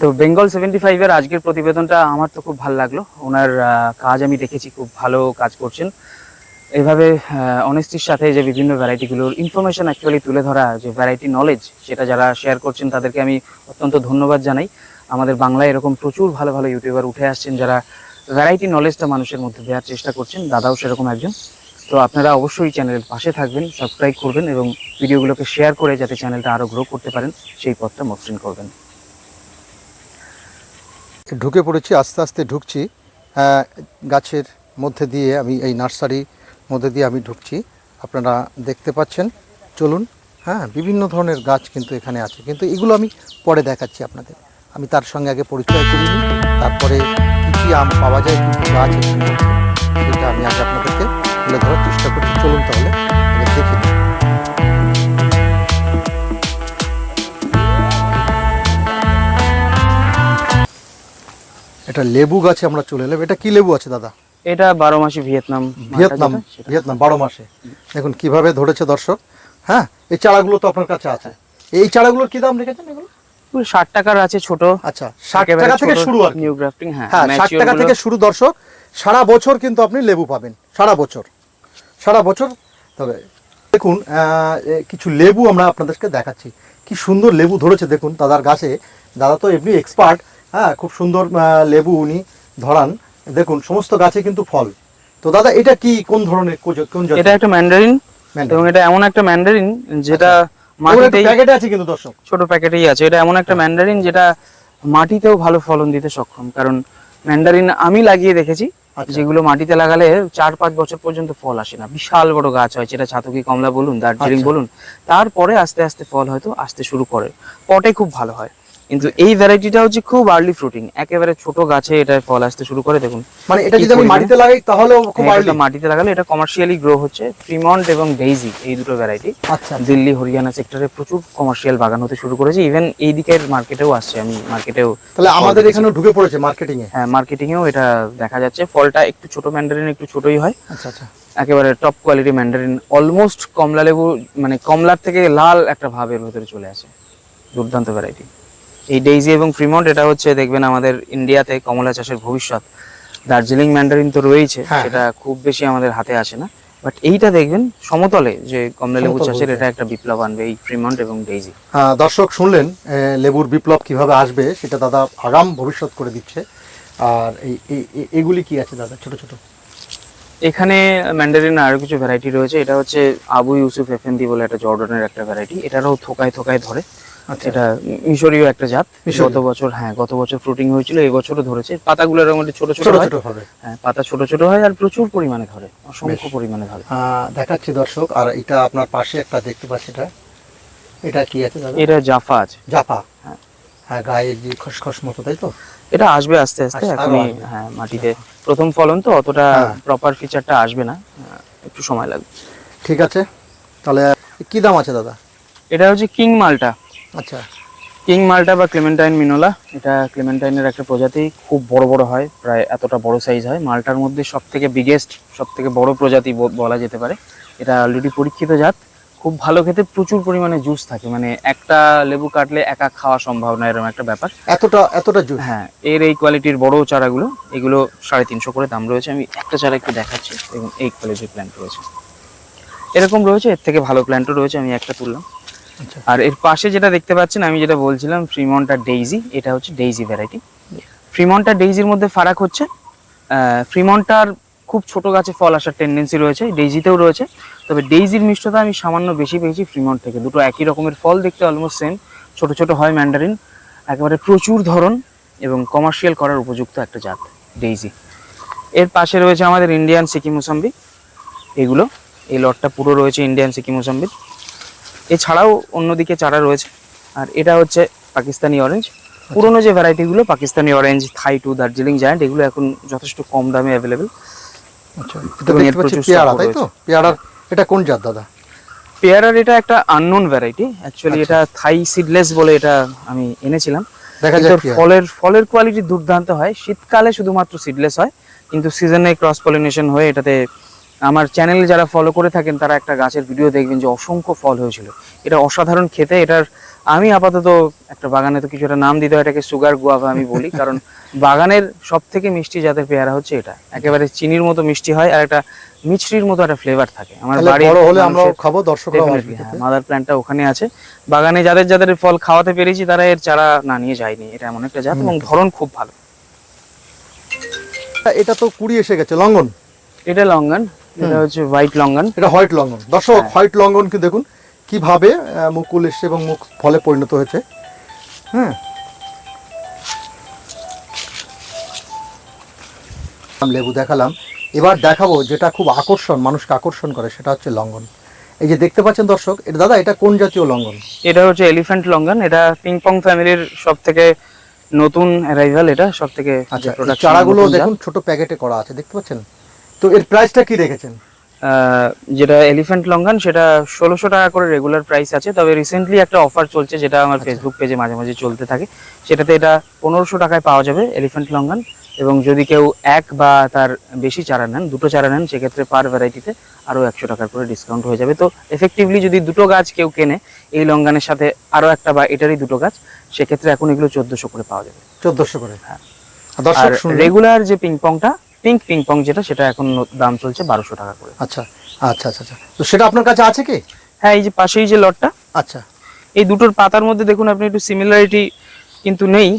তো বেঙ্গল 75 এর আজকের প্রতিবেদনটা আমার তো খুব ভালো লাগলো। ওনার কাজ আমি দেখেছি, খুব ভালো কাজ করছেন। এইভাবে অনেস্টির সাথে যে বিভিন্ন ভ্যারাইটিগুলোর ইনফরমেশন অ্যাকচুয়ালি তুলে ধরা, যে ভ্যারাইটি নলেজ, সেটা যারা শেয়ার করছেন তাদেরকে আমি অত্যন্ত ধন্যবাদ জানাই। আমাদের বাংলায় এরকম প্রচুর ভালো ভালো ইউটিউবার উঠে আসছেন যারা ভ্যারাইটি নলেজটা মানুষের মধ্যে দেওয়ার চেষ্টা করছেন। দাদাও সেরকম একজন। তো আপনারা অবশ্যই চ্যানেলের পাশে থাকবেন, সাবস্ক্রাইব করবেন এবং ভিডিওগুলোকে শেয়ার করে যাতে চ্যানেলটা আরও গ্রো করতে পারেন সেই পথটা মসৃণ করবেন। ঢুকে পড়েছি, আস্তে আস্তে ঢুকছি গাছের মধ্যে দিয়ে। আমি এই নার্সারির মধ্যে দিয়ে আমি ঢুকছি, আপনারা দেখতে পাচ্ছেন। চলুন। বিভিন্ন ধরনের গাছ কিন্তু এখানে আছে, কিন্তু এগুলো আমি পরে দেখাচ্ছি আপনাদের। আমি তার সঙ্গে আগে পরিচয় করিনি, তারপরে কী কী আম পাওয়া যায়, কী কী গাছ এখানে আছে, সেটা আমি আগে আপনাদেরকে তুলে ধরার চেষ্টা করছি। চলুন তাহলে আগে দেখে নিই। এটা লেবু গাছে আমরা চলে এলাম। এটা কি লেবু আছে দাদা? এটা 12 মাসি ভিয়েতনাম ভিয়েতনাম 12 মাসে। দেখুন কিভাবে ধরেছে দর্শক। এই চারাগুলো তো আপনার কাছে আছে। এই চারাগুলোর কি দাম রেখেছেন? এগুলো 60 টাকার আছে ছোট। আচ্ছা, 60 টাকা থেকে শুরু। আর নিউ গ্রাফটিং। 60 টাকা থেকে শুরু দর্শক। সারা বছর কিন্তু আপনি লেবু পাবেন, সারা বছর। তবে দেখুন কিছু লেবু আমরা আপনাদেরকে দেখাচ্ছি। কি সুন্দর লেবু ধরেছে দেখুন দাদার গাছে। দাদা তো এমনি এক্সপার্ট। খুব সুন্দর লেবু উনি ধরান। দেখুন সমস্ত গাছে কিন্তু ফল। তো দাদা এটা কি, কোন ধরনের, কোন জাতের? এটা একটা ম্যান্ডারিন, এবং এটা এমন একটা ম্যান্ডারিন যেটা মাটিতেই প্যাকেটে আছে কিন্তু দর্শক, ছোট প্যাকেটেই আছে। এটা এমন একটা ম্যান্ডারিন যেটা মাটিতেও ভালো ফলন দিতে সক্ষম। কারণ ম্যান্ডারিন আমি লাগিয়ে দেখেছি যেগুলো মাটিতে লাগালে 4-5 বছর পর্যন্ত ফল আসে না। বিশাল বড় গাছ হয়, সেটা ছাতকি কমলা বলুন, দার্জিলিং বলুন। তারপরে আস্তে আস্তে ফল হয়তো আসতে শুরু করে, পটে খুব ভালো হয়। কিন্তু এই ভ্যারাইটিটা হচ্ছে খুব আর্লি ফ্রুটিং, একেবারে ছোট গাছে এটা ফল আসতে শুরু করে। দেখুন মানে এটা যদি আমি মাটিতে লাগাই তাহলে খুব আর্লি। মাটিতে লাগালে এটা কমার্শিয়ালি গ্রো হচ্ছে। ফ্রিমন্ট এবং ডেইজি এই দুটো ভ্যারাইটি দিল্লি হরিয়ানা সেক্টরে প্রচুর কমার্শিয়াল বাগান হতে শুরু করেছে। ইভেন এই দিকের মার্কেটেও আসছে। আমি মার্কেটেও, তাহলে আমাদের এখানেও ঢুকে পড়েছে মার্কেটিং এ। মার্কেটিং এও এটা দেখা যাচ্ছে। ফলটা একটু ছোট, ম্যান্ডারিন একটু ছোটই হয়। আচ্ছা, একেবারে টপ কোয়ালিটি ম্যান্ডারিন, অলমোস্ট কমলা লেবু, মানে কমলার থেকে লাল একটা ভাবের ভেতরে চলে আসে। দুর্দান্ত ভ্যারাইটি এই ডেইজি এবং ফ্রিমন্ট। এটা হচ্ছে দেখবেন আমাদের ইন্ডিয়াতে কমলা চাষের ভবিষ্যৎ। দার্জিলিং ম্যান্ডারিন তো রয়েছে, সেটা খুব বেশি আমাদের হাতে আসে না, বাট এইটা দেখবেন সমতলে যে কমলা লেবু চাষের এটা একটা বিপ্লব আনবে, এই ফ্রিমন্ট এবং ডেইজি। দর্শক শুনলেন লেবুর বিপ্লব কিভাবে আসবে, সেটা দাদা আগাম ভবিষ্যৎ করে দিচ্ছে। আর এগুলি কি আছে দাদা ছোট ছোট? এখানে ম্যান্ডারিন আরো কিছু ভ্যারাইটি রয়েছে। এটা হচ্ছে আবু ইউসুফ এফএনডি বলে একটা জর্ডানের একটা ভ্যারাইটি। এটারও থোকায় থোকায় ধরে। এটা মিশরীয় একটা জাত। গত বছর ফ্রুটিং হয়েছিল, এই বছরও ধরেছে। পাতাগুলো এরকম ছোট ছোট হবে। পাতা ছোট ছোট হয় আর প্রচুর পরিমাণে ধরে, অসংখ্য পরিমাণে ধরে। দেখাচ্ছি দর্শক। আর এটা আপনার পাশে একটা দেখতে পাচ্ছি, এটা কি আছে দাদা? এটা জাফা আছে। জাফা, গায়ে যে খসখস মতো, তাই তো? এটা আসবে আস্তে আস্তে। এখনই মাটিতে প্রথম ফলন তো অতটা প্রপার ফিচারটা আসবে না, একটু সময় লাগবে। ঠিক আছে, তাহলে কি দাম আছে দাদা? এটা হচ্ছে কিং মালটা। আচ্ছা, কিং মালটা বা ক্লেমেন্টাইন মিনোলা। এটা ক্লেমেন্টাইনের একটা প্রজাতি, খুব বড় বড় হয়, প্রায় এতটা বড় সাইজ হয়। মালটার মধ্যে সবথেকে বিগেস্ট, সবথেকে বড় প্রজাতি বলা যেতে পারে। এটা অলরেডি পরীক্ষিত জাত, খুব ভালো খেতে, প্রচুর পরিমাণে জুস থাকে। মানে একটা লেবু কাটলে একা খাওয়া সম্ভব না, এরকম একটা ব্যাপার। এতটা জুস। এর এই কোয়ালিটির বড় চারাগুলো, এগুলো 350 করে দাম রয়েছে। আমি একটা চারা একটু দেখাচ্ছি। এবং এই কোয়ালিটির প্ল্যান্ট রয়েছে, এরকম রয়েছে, এর থেকে ভালো প্ল্যান্টও রয়েছে। আমি একটা তুললাম। আর এর পাশে যেটা দেখতে পাচ্ছেন, আমি যেটা বলছিলাম ফ্রিমন্ট আর ডেইজি, এটা হচ্ছে ডেইজি ভ্যারাইটি। ফ্রিমন্ট আর ডেইজির মধ্যে ফারাক হচ্ছে ফ্রিমন্টটার খুব ছোট গাছে ফল আসার টেন্ডেন্সি রয়েছে, ডেইজিতেও রয়েছে। তবে ডেইজির মিষ্টতা আমি সামান্য বেশি পেয়েছি ফ্রিমন্ট থেকে। দুটো একই রকমের ফল, দেখতে অলমোস্ট সেম, ছোট ছোট হয় ম্যান্ডারিন, একেবারে প্রচুর ধরন এবং কমার্শিয়াল করার উপযুক্ত একটা জাত ডেইজি। এর পাশে রয়েছে আমাদের ইন্ডিয়ান সিকি মোসাম্বি। এগুলো, এই লটটা পুরো রয়েছে ইন্ডিয়ান সিকি মোসাম্বি। এছাড়াও অন্যদিকে চারা রয়েছে। আর এটা হচ্ছে পাকিস্তানি অরেঞ্জ। পুরোনো যে ভ্যারাইটিগুলো, Pakistani orange, Thai two, Darjeeling giant, এগুলো এখন যথেষ্ট কম দামে অ্যাভেলেবেল। আচ্ছা, পেয়ারা, তাই তো? পেয়ারার এটা কোন জাত দাদা? পেয়ারার এটা একটা আননোন ভ্যারাইটি অ্যাকচুয়ালি। এটা থাই সিডলেস বলে এটা আমি এনেছিলাম। ফলের কোয়ালিটি দুর্দান্ত হয়। শীতকালে শুধুমাত্র সিডলেস হয়, কিন্তু সিজনে ক্রস পলিনেশন হয়ে এটাতে, আমার চ্যানেলে যারা ফলো করে থাকেন তারা একটা গাছের ভিডিও দেখবেন যে অসংখ্য ফল হয়েছিল। এটা অসাধারণ খেতে। এটার আমি আপাতত একটা বাগানে তো কিছু একটা নাম দিতে হয়, এটাকে সুগার গুয়াভা আমি বলি, কারণ বাগানের সব থেকে মিষ্টি জাতের পেয়ারা হচ্ছে এটা, একেবারে চিনির মতো মিষ্টি হয় আর একটা মিছরির মতো একটা ফ্লেভার থাকে। আমার তাহলে বাড়ির বড় হলে আমরাও মানুষের খাবো, দর্শকরাও আসবে definitely, খেতে। মাদার প্ল্যান্টটা ওখানে আছে বাগানে। যাদের যাদের ফল খাওয়াতে পেরেছি তারা এর চারা না নিয়ে যায়নি। এটা এমন একটা জাত এবং ধরন খুব ভালো। এটা তো কুড়ি এসে গেছে, লঙ্ঘন। এটা লঙ্ঘন, এটা হচ্ছে হোয়াইট লঙ্ঘন। এটা হোয়াইট লঙ্ঘন। দর্শক, হ্যাঁ। হোয়াইট লঙ্ঘনকে দেখুন কিভাবে মুকুল এসছে এবং মুখ ফলে পরিণত হয়েছে। হ্যাঁ, লেবু দেখালাম, এবার দেখাবো যেটা খুব মানুষকে আকর্ষণ করে, সেটা হচ্ছে লঙ্ঘন। এই যে দেখতে পাচ্ছেন দর্শক, এটা দাদা এটা কোন জাতীয় লঙ্ঘন? এটা হচ্ছে এলিফ্যান্ট লঙ্ঘন। এটা পিংপং ফ্যামিলির সব থেকে নতুন অ্যারাইভাল, এটা সব থেকে আচ্ছা, এই চারাগুলো দেখুন ছোট প্যাকেটে করা আছে, দেখতে পাচ্ছেন। তো এর প্রাইসটা কি রেখেছেন? যেটা এলিফ্যান্ট লঙ্ঘন সেটা 1600 টাকা করে রেগুলার প্রাইস আছে, তবে রিসেন্টলি একটা অফার চলছে যেটা আমার ফেসবুক পেজে মাঝে মাঝে চলতে থাকে, সেটাতে এটা 1500 টাকায় পাওয়া যাবে এলিফ্যান্ট লঙ্ঘন। এবং যদি কেউ এক বা তার বেশি চারা নেন, দুটো চারা নেন, সেক্ষেত্রে পার ভ্যারাইটিতে আরও 100 টাকার করে ডিসকাউন্ট হয়ে যাবে। তো এফেক্টিভলি যদি দুটো গাছ কেউ কেনে এই লঙ্ঘনের সাথে আরও একটা বা এটারই দুটো গাছ, সেক্ষেত্রে এখন এগুলো 1400 করে পাওয়া যাবে। 1400 করে, হ্যাঁ। আর দর্শক শুনুন, রেগুলার যে পিংপংটা, পিঙ্ক পিংপং যেটা, সেটা এখন দাম চলছে 1200 টাকা করে। আচ্ছা আচ্ছা আচ্ছা আচ্ছা, তো সেটা আপনার কাছে আছে কি? হ্যাঁ, এই যে পাশেই যে লটটা, আচ্ছা, এই দুটোর পাতার মধ্যে দেখুন আপনি একটু সিমিলারিটি কিন্তু নেই।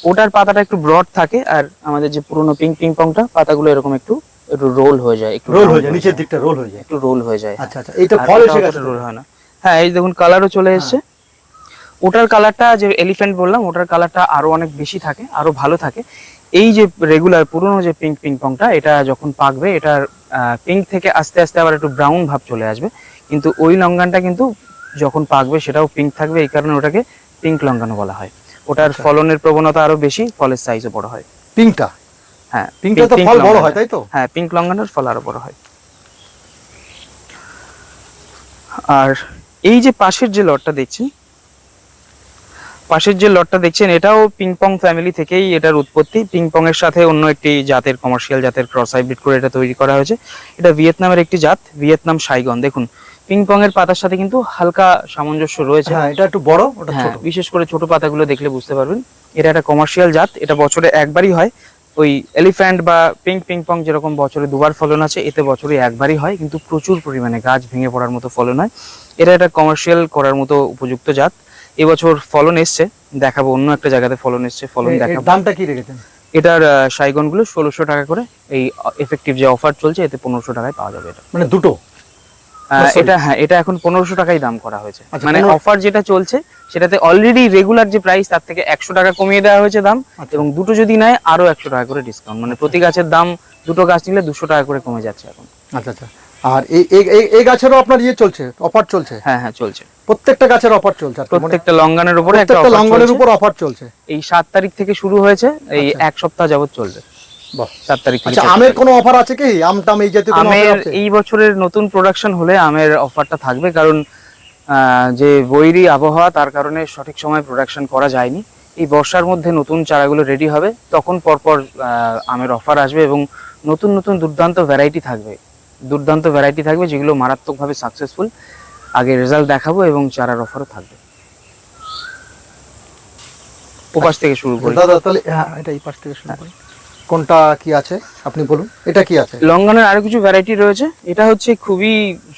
ওটার পাতাটা একটু ব্রড থাকে আর আমাদের যে পুরনো পিঙ্ক পিংপংটা পাতাগুলো এরকম একটু একটু রোল হয়ে যায়, একটু রোল হয়ে যায়, নিচের দিকটা রোল হয়ে যায়, একটু রোল হয়ে যায়। আচ্ছা আচ্ছা, এইটা আর ফল এটা এসে অতটা গেছে, রোল হয় না। হ্যাঁ, এই দেখুন কালারও চলে এসেছে। ওটার কালারটা যে এলিফ্যান্ট বললাম, ওটার কালারটা আরো অনেক বেশি থাকে, আরো ভালো থাকে। এই যে রেগুলার পুরনো যে পিঙ্ক পিংপংটা, এটা যখন পাকবে এটার পিঙ্ক থেকে আস্তে আস্তে আবার একটু ব্রাউন ভাব চলে আসবে, কিন্তু ওই লঙ্ঘনটা কিন্তু যখন পাকবে সেটাও পিঙ্ক থাকবে, এই কারণে ওটাকে পিঙ্ক লঙ্ঘনও বলা হয়। ওটার ফলনের প্রবণতা আরো বেশি, ফলের সাইজও বড় হয়। পিঙ্কটা, হ্যাঁ, পিঙ্কটা তো ফল বড় হয়, তাই তো? হ্যাঁ, পিঙ্ক লঙ্ঘনের ফল আরো বড় হয়। আর এই যে পাশের যে লটটা দেখছেন, এটাও পিংপং ফ্যামিলি থেকেই এটার উৎপত্তি। পিংপং এর সাথে অন্য একটি জাতের, কমার্শিয়াল জাতের ক্রস হাইব্রিড করে এটা তৈরি করা হয়েছে। এটা ভিয়েতনামের একটি জাত, ভিয়েতনাম সাইগন। দেখুন পিংপং এর পাতার সাথে কিন্তু হালকা সামঞ্জস্য রয়েছে। হ্যাঁ, এটা একটু বড়, ওটা হ্যাঁ, ছোট। বিশেষ করে ছোট পাতাগুলো দেখলে বুঝতে পারবেন। এটা একটা কমার্শিয়াল জাত, এটা বছরে একবারই হয়। ওই এলিফ্যান্ট বা পিঙ্ক পিংপং যেরকম বছরে দুবার ফলন আছে, এতে বছরে একবারই হয়, কিন্তু প্রচুর পরিমাণে গাছ ভেঙে পড়ার মতো ফলন হয়। এটা একটা কমার্শিয়াল করার মতো উপযুক্ত জাত। এবছর ফলন এসছে, দেখাবো অন্য একটা জায়গাতে ফলন এসছে, ফলন দেখাবো। দামটা কি রেখেছেন? এটার সাইগন গুলো 1600 টাকা করে, এই এফেক্টিভ যে অফার চলছে এতে 1500 টাকায় পাওয়া যাবে এটা। মানে দুটো? এটা হ্যাঁ, এটা এখন 1500 টাকাই দাম করা হয়েছে। আচ্ছা, মানে অফার যেটা চলছে সেটাতে অলরেডি রেগুলার যে প্রাইস তার থেকে 100 টাকা কমিয়ে দেওয়া হয়েছে দাম, এবং দুটো যদি নেয় আরো 100 টাকা করে ডিসকাউন্ট। মানে প্রতি গাছের দাম, দুটো গাছ নিলে 200 টাকা করে কমে যাচ্ছে এখন। আচ্ছা আচ্ছা, আর এই গাছেরও আপনার চলছে, অফার চলছে? হ্যাঁ হ্যাঁ, চলছে। প্রত্যেকটা গাছের অফার চলছে? প্রত্যেকটা লঙ্ঘনের উপরে একটা প্রত্যেকটা অফার লঙ্ঘনের চলছে। উপর অফার চলছে। এই 7 তারিখ থেকে শুরু হয়েছে, এই আচ্ছা। এক সপ্তাহ যাবত চলবে। বাহ, 7 তারিখ থেকে। আচ্ছা, আমের কোনো অফার আছে কি? আমটাম এই জাতীয় কোনো অফার আমের আছে? এই বছরের নতুন প্রোডাকশন হলে আমের অফারটা থাকবে, কারণ যে বৈরী আবহাওয়া, তার কারণে সঠিক সময় প্রোডাকশন করা যায়নি। এই বর্ষার মধ্যে নতুন চারাগুলো রেডি হবে, তখন পরপর আমের অফার আসবে এবং নতুন নতুন দুর্দান্ত ভ্যারাইটি থাকবে যেগুলো মারাত্মকভাবে সাকসেসফুল। আগে রেজাল্ট দেখাবো এবং চারার অফারও থাকবে। ওপাশ থেকে শুরু করি দাদা, তাহলে হ্যাঁ, এটা এই পাশ থেকে শুরু করি। কোনটা কি আছে আপনি বলুন, এটা কি আছে? লঙ্ঘনের আরো কিছু ভ্যারাইটি রয়েছে। এটা হচ্ছে খুবই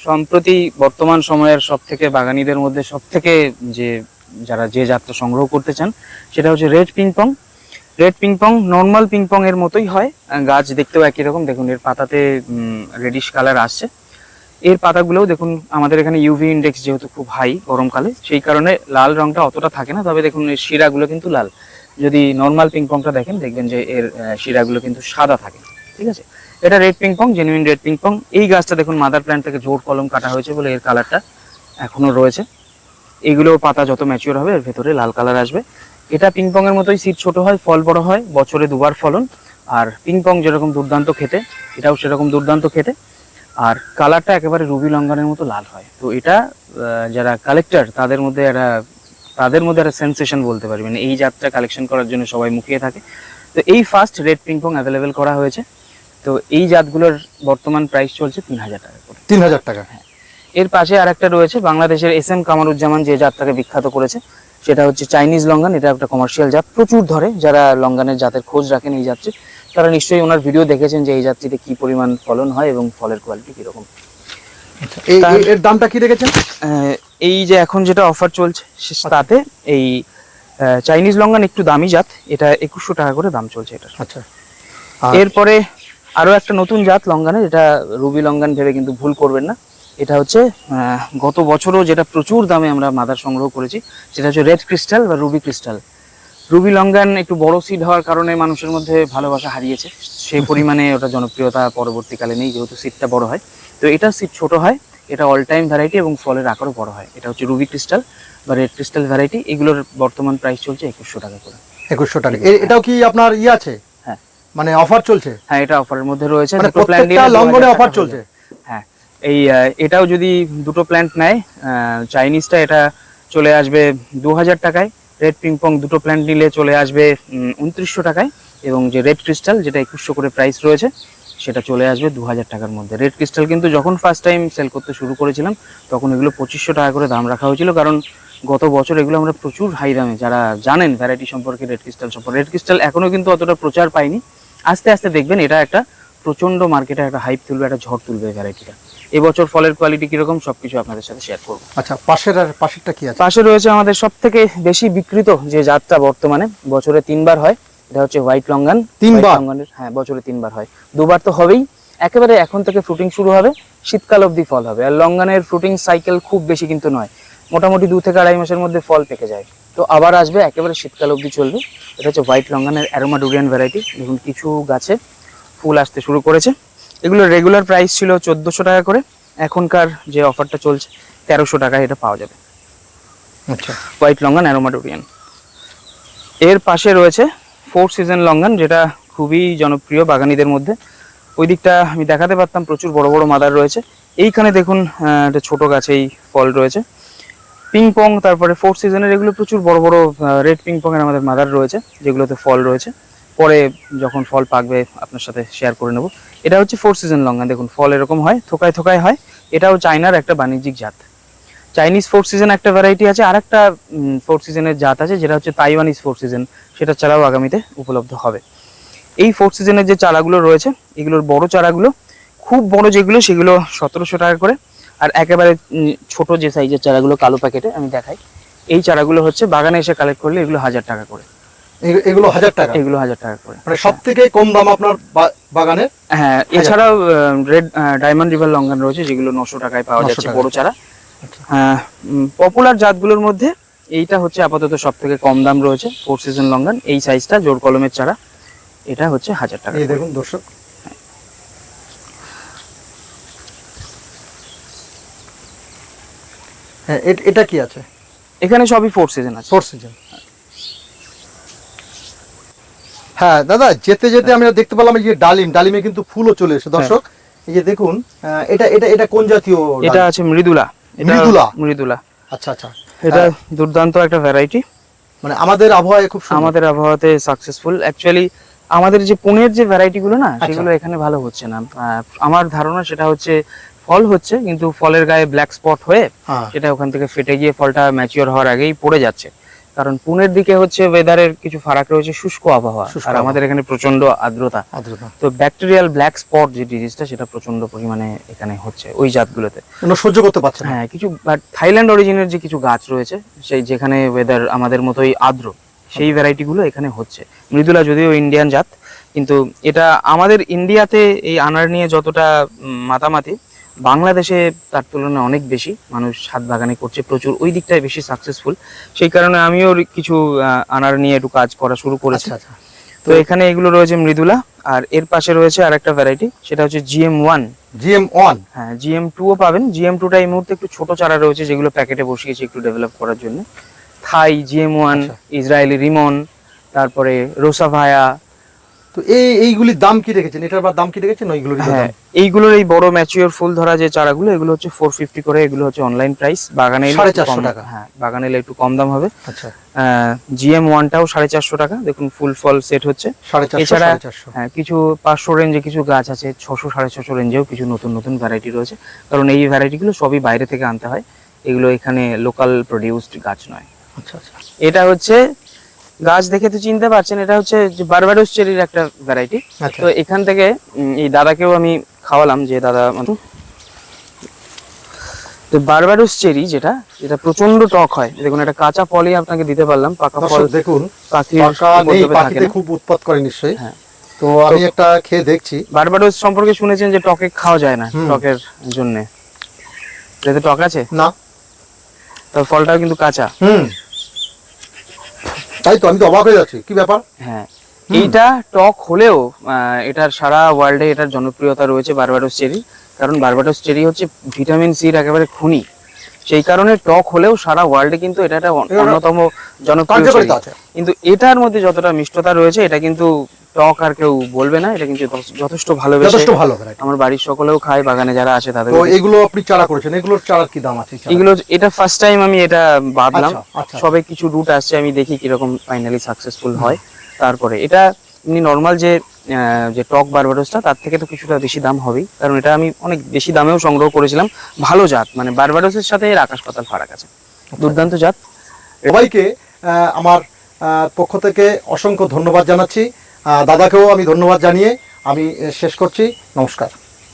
সম্প্রতি বর্তমান সময়ের সব থেকে বাগানীদের মধ্যে সব থেকে যারা যে জাতটা সংগ্রহ করতে চান, সেটা হচ্ছে red Pingpong. Red Pingpong normal Pingpong এর মতোই হয়, গাছ দেখতেও একই রকম। দেখুন এর পাতাতে রেডিশ কালার আসছে। এর পাতাগুলোও দেখুন, আমাদের এখানে ইউভি ইন্ডেক্স যেহেতু খুব হাই গরমকালে, সেই কারণে লাল রংটা অতটা থাকে না, তবে দেখুন এর শিরাগুলো কিন্তু লাল। যদি নর্মাল পিংপংটা দেখেন, দেখবেন যে এর শিরাগুলো কিন্তু সাদা থাকে। ঠিক আছে, এটা red Pingpong, genuine red Pingpong. এই গাছটা দেখুন মাদার প্ল্যান্ট থেকে জোর কলম কাটা হয়েছে বলে এর কালারটা এখনো রয়েছে। এগুলো পাতা যত ম্যাচিওর হবে এর ভেতরে লাল কালার আসবে। এটা পিংপং এর মতোই, সিড ছোট হয়, ফল বড় হয়, বছরে দুবার ফলন। আর পিংপং যেরকম দুর্দান্ত খেতে, এটাও সেরকম দুর্দান্ত খেতে। আর কালারটা একেবারে রুবি লঙ্ঘনের মতো লাল হয়। তো এটা যারা কালেক্টর তাদের মধ্যে একটা সেন্সেশন বলতে পারি, মানে এই জাতটা কালেকশন করার জন্য সবাই মুখিয়ে থাকে। তো এই ফার্স্ট রেড পিংপং অ্যাভেলেবেল করা হয়েছে। তো এই জাতগুলোর বর্তমান প্রাইস চলছে 3000 টাকা করে। 3000 টাকা? হ্যাঁ। এর পাশে আর একটা রয়েছে বাংলাদেশের SM কামারুজ্জামান, যে জাতটাকে বিখ্যাত করেছে। সেটা হচ্ছে চাইনিজ লঙ্গান। এটা একটা কমার্শিয়াল জাত, প্রচুর ধরে। যারা লঙ্গানের জাতের খোঁজ রাখেন এই জাতটি, তারা নিশ্চয়ই ওনার ভিডিও দেখেছেন যে এই জাতটিতে কি পরিমাণ ফলন হয় এবং ফলের কোয়ালিটি কিরকম। এর দামটা কি রেখেছেন? এই যে এখন যেটা অফার চলছে তাতে এই চাইনিজ লঙ্গান একটু দামি জাত, এটা 2100 টাকা করে দাম চলছে এটা। আচ্ছা, এরপরে আরো একটা নতুন জাত লঙ্গানের, এটা রুবি লঙ্গান ভেবে কিন্তু ভুল করবেন না। এটা হচ্ছে গত বছরও যেটা প্রচুর দামে আমরা মাদার সংগ্রহ করেছি, সেটা হচ্ছে রেড ক্রিস্টাল বা রুবি ক্রিস্টাল। রুবি লঙ্গান একটু বড় সিড হওয়ার কারণে মানুষের মধ্যে ভালোবাসা হারিয়েছে, সেই পরিমাণে ওটা জনপ্রিয়তা পরবর্তীকালে নেই, যেহেতু সিডটা বড় হয়। তো এটা সিড ছোট হয়, এটা অল টাইম ভ্যারাইটি এবং ফলের আকারও বড় হয়। এটা হচ্ছে রুবি ক্রিস্টাল বা রেড ক্রিস্টাল ভ্যারাইটি। এগুলোর বর্তমান প্রাইস চলছে 2100 টাকা করে। 2100 টাকা। এটাও কি আপনার আছে? হ্যাঁ, মানে অফার চলছে? হ্যাঁ, এটা অফারের মধ্যে রয়েছে। মানে প্রত্যেকটা লঙ্গনে অফার চলছে? হ্যাঁ, এই এটাও যদি দুটো প্ল্যান্ট নেয়, চাইনিজটা এটা চলে আসবে 2000 টাকায়, রেড পিংপং দুটো প্ল্যান্ট নিলে চলে আসবে 2900 টাকায়, এবং যে রেড ক্রিস্টাল যেটা 2100 করে প্রাইস রয়েছে সেটা চলে আসবে 2000 টাকার মধ্যে। রেড ক্রিস্টাল কিন্তু যখন ফার্স্ট টাইম সেল করতে শুরু করেছিলাম তখন এগুলো 2500 টাকা করে দাম রাখা হয়েছিল, কারণ গত বছর এগুলো আমরা প্রচুর হাই দামে, যারা জানেন ভ্যারাইটি সম্পর্কে, রেড ক্রিস্টাল সম্পর্কে, রেড ক্রিস্টাল এখনো কিন্তু অতটা প্রচার পায়নি। আস্তে আস্তে দেখবেন এটা একটা প্রচন্ড মার্কেটে একটা হাইপ তুলবে, একটা ঝড় তুলবে ভ্যারাইটিটা। এবছর ফলের কোয়ালিটি কিরকম সবকিছু আপনাদের সাথে শেয়ার করবো। আচ্ছা, পাশেরটা কি আছে? পাশে রয়েছে আমাদের সব থেকে বেশি বিক্রিত যে জাতটা বর্তমানে, বছরে 3বার হয়, এটা হচ্ছে হোয়াইট লঙ্গান। 3বার? হ্যাঁ, বছরে 3বার হয়, 2বার তো হবেই। একেবারে এখন থেকে ফ্রুটিং শুরু হবে, শীতকাল অবধি ফল হবে। আর লঙ্গানের ফ্রুটিং সাইকেল খুব বেশি কিন্তু নয়, মোটামুটি 2 থেকে 2.5 মাসের মধ্যে ফল পেকে যায়, তো আবার আসবে, একেবারে শীতকাল অবধি চলবে। এটা হচ্ছে হোয়াইট লঙ্গানের অ্যারোমা ডুরিয়ান ভ্যারাইটি। দেখুন কিছু গাছে ফুল আসতে শুরু করেছে। এগুলো রেগুলার প্রাইস ছিল 1400 টাকা করে, এখনকার যে অফারটা চলছে 1300 টাকায় এটা পাওয়া যাবে। আচ্ছা, হোয়াইট লঙ্গান অ্যারোমা ডুরিয়ান। এর পাশে রয়েছে 4 সিজন লঙ্গান, যেটা খুবই জনপ্রিয় বাগানীদের মধ্যে। ওই দিকটা আমি দেখাতে পারতাম, প্রচুর বড় বড় মাদার রয়েছে। এইখানে দেখুন একটা ছোট গাছেই ফল রয়েছে। পিংপং, তারপরে 4 সিজনের এগুলো প্রচুর বড় বড় রেড পিংপং এর আমাদের মাদার রয়েছে, যেগুলোতে ফল রয়েছে। পরে যখন ফল পাকবে আপনার সাথে শেয়ার করে নেব। এটা হচ্ছে 4 সিজন লঙ্গান, দেখুন ফল এরকম হয়, থোকায় থোকায় হয়। এটাও চায়নার একটা বাণিজ্যিক জাত। চাইনিজ 4 সিজন একটা ভ্যারাইটি আছে, আর একটা 4 সিজনের জাত আছে যেটা হচ্ছে তাইওয়ানিজ 4 সিজন, সেটা চারাও আগামীতে উপলব্ধ হবে। এই 4 সিজনের যে চারাগুলো রয়েছে, এগুলোর বড় চারাগুলো, খুব বড় যেগুলো সেগুলো 1700 টাকা করে, আর একেবারে ছোট যে সাইজের চারাগুলো কালো প্যাকেটে আমি দেখাই, এই চারাগুলো হচ্ছে বাগানে এসে কালেক্ট করলে এগুলো 1000 টাকা করে। এগুলো 1000 টাকা? এগুলো 1000 টাকা করে, মানে সবথেকে কম দাম আপনার বাগানে? হ্যাঁ, এছাড়াও রেড ডায়মন্ড রিভার লঙ্গান রয়েছে, যেগুলো 900 টাকায় পাওয়া যাচ্ছে, বড় চারা। হ্যাঁ, পপুলার জাতগুলোর মধ্যে এইটা হচ্ছে আপাতত সব থেকে কম দাম রয়েছে, 4 সিজন লঙ্গান। এই সাইজটা জোর কলমের চারা, এটা হচ্ছে 1000 টাকা। এই দেখুন দর্শক, হ্যাঁ, এটা কি আছে? এখানে সবই 4 সিজন আছে। 4 সিজন। হ্যাঁ দাদা, যেতে যেতে আমরা দেখতে পেলাম এই যে ডালিমে কিন্তু ফুলও চলে এসেছে দর্শক। এই যে দেখুন, এটা কোন জাতীয়? এটা আছে মৃদুলা। মৃদুলা। আচ্ছা আচ্ছা, এটা দুর্দান্ত একটা ভ্যারাইটি, মানে আমাদের আবহাওয়ায় খুব সুন্দর। আমাদের আবহাওয়াতে সাকসেসফুল। অ্যাকচুয়ালি আমাদের যে পুনের যে ভ্যারাইটি গুলো না, সেগুলো এখানে ভালো হচ্ছে না। আমার ধারণা সেটা হচ্ছে ফল হচ্ছে, কিন্তু ফলের গায়ে ব্ল্যাক স্পট হয়ে সেটা ওখান থেকে ফেটে গিয়ে ফলটা ম্যাচিওর হওয়ার আগেই পড়ে যাচ্ছে। কারণ পুনের দিকে হচ্ছে ওয়েদারের কিছু ফারাক রয়েছে, শুষ্ক আবহাওয়া, আর আমাদের এখানে প্রচন্ড আর্দ্রতা। তো ব্যাকটেরিয়াল ব্ল্যাক স্পট যে ডিজিজটা, সেটা প্রচন্ড পরিমাণে এখানে হচ্ছে ওই জাতগুলোতে। সহ্য করতে পারছে না। হ্যাঁ, কিছু থাইল্যান্ড অরিজিনের যে কিছু গাছ রয়েছে, সেই যেখানে ওয়েদার আমাদের মতোই আর্দ্র, সেই ভ্যারাইটি গুলো এখানে হচ্ছে। মৃদুলা যদিও ইন্ডিয়ান জাত, কিন্তু এটা আমাদের ইন্ডিয়াতে এই আনার নিয়ে যতটা মাতামাতি, বাংলাদেশে তার তুলনায় অনেক বেশি মানুষ ছাদ বাগানে করছে, প্রচুর ওই দিকটায় বেশি সাকসেসফুল। সেই কারণে আমিও কিছু আনার নিয়ে একটু কাজ করা শুরু করেছি। তো এখানে এগুলো রয়েছে মৃদুলা, আর এর পাশে রয়েছে আর একটা ভ্যারাইটি, সেটা হচ্ছে GM1। হ্যাঁ, GM2ও পাবেন। GM2টা এই মুহূর্তে একটু ছোট চারা রয়েছে, যেগুলো প্যাকেটে বসিয়েছি একটু ডেভেলপ করার জন্য। থাই GM1, ইসরায়েলি রিমন, তারপরে রোসাভায়া। তো এইগুলির দাম কি রেখেছেন? এটার দাম কি রেখেছেন ওইগুলোর? হ্যাঁ, এইগুলোর এই বড় ম্যাচিওর ফুল ধরা যে চারাগুলো, এগুলো হচ্ছে 450 করে। এগুলো হচ্ছে অনলাইন প্রাইস, বাগানে 450 টাকা। হ্যাঁ, বাগানে এলে একটু কম দাম হবে। আচ্ছা, GM1টাও 450 টাকা। দেখুন ফুল ফল সেট হচ্ছে। এছাড়া হ্যাঁ, কিছু 500 রেঞ্জে কিছু গাছ আছে, 600 650 রেঞ্জেও কিছু নতুন নতুন ভ্যারাইটি রয়েছে, কারণ এই ভ্যারাইটিগুলো সবই বাইরে থেকে আনতে হয়, এগুলো এখানে লোকাল প্রডিউসড গাছ নয়। আচ্ছা আচ্ছা। এটা হচ্ছে গাছ দেখে তো চিনতে পারছেন, এটা হচ্ছে যে বারবাডোস চেরির একটা ভ্যারাইটি। আচ্ছা। তো এখান থেকে এই দাদাকেও আমি খাওয়ালাম, যে দাদা তো বারবাডোস চেরি যেটা প্রচন্ড টক হয়। দেখুন একটা কাঁচা ফলই আপনাকে দিতে পারলাম, পাকা ফল দর্শক দেখুন, পাখির পাকা নেই, উপদ্রবে থাকে পাখিতে না। খুব উৎপাত করে নিশ্চয়ই। হ্যাঁ। তো আমি একটা খেয়ে দেখছি। বারবাডোস সম্পর্কে শুনেছেন যে টকে খাওয়া যায় না, হুম। টকের জন্য। এতে টক আছে না। তো ফলটাও কিন্তু কাঁচা। তাই তো, আমি তো অবাক হয়ে যাচ্ছি, কি ব্যাপার। হ্যাঁ, এইটা টক হলেও এটার সারা ওয়ার্ল্ডে এটার জনপ্রিয়তা রয়েছে বারবাডোস চেরি। কারণ বারবাডোস চেরি হচ্ছে ভিটামিন সির একেবারে খনি। সেই কারণে টক হলেও সারা ওয়ার্ল্ডে কিন্তু এটা একটা অন্যতম জনপ্রিয় চেরি। কার্যকারিতা আছে। কিন্তু এটার মধ্যে যতটা মিষ্টতা রয়েছে, এটা কিন্তু টক আর কেউ বলবে না। এটা কিন্তু যথেষ্ট ভালোবেসে, যথেষ্ট ভালো ভ্যারাইটি। আমার বাড়ির সকলেও খায়, বাগানে যারা আছে তাদের। তো এগুলো আপনি চারা করেছেন, এগুলোর চারার কি দাম আছে? এগুলো এটা ফার্স্ট টাইম আমি এটা ভাবলাম। আচ্ছা, আচ্ছা। সবে কিছু রুট আসছে, আমি দেখি কিরকম ফাইনালি সাকসেসফুল হয়। তারপরে এটা এমনি নর্মাল যে টক বারবাডোসটা, তার থেকে তো কিছুটা বেশি দাম হবেই, কারণ এটা আমি অনেক বেশি দামেও সংগ্রহ করেছিলাম। ভালো জাত, মানে বারবাডোসের সাথে এর আকাশ পাতাল ফারাক আছে। দুর্দান্ত জাত। সবাইকে আমার পক্ষ থেকে অসংখ্য ধন্যবাদ জানাচ্ছি। দাদাকেও আমি ধন্যবাদ জানিয়ে আমি শেষ করছি। নমস্কার।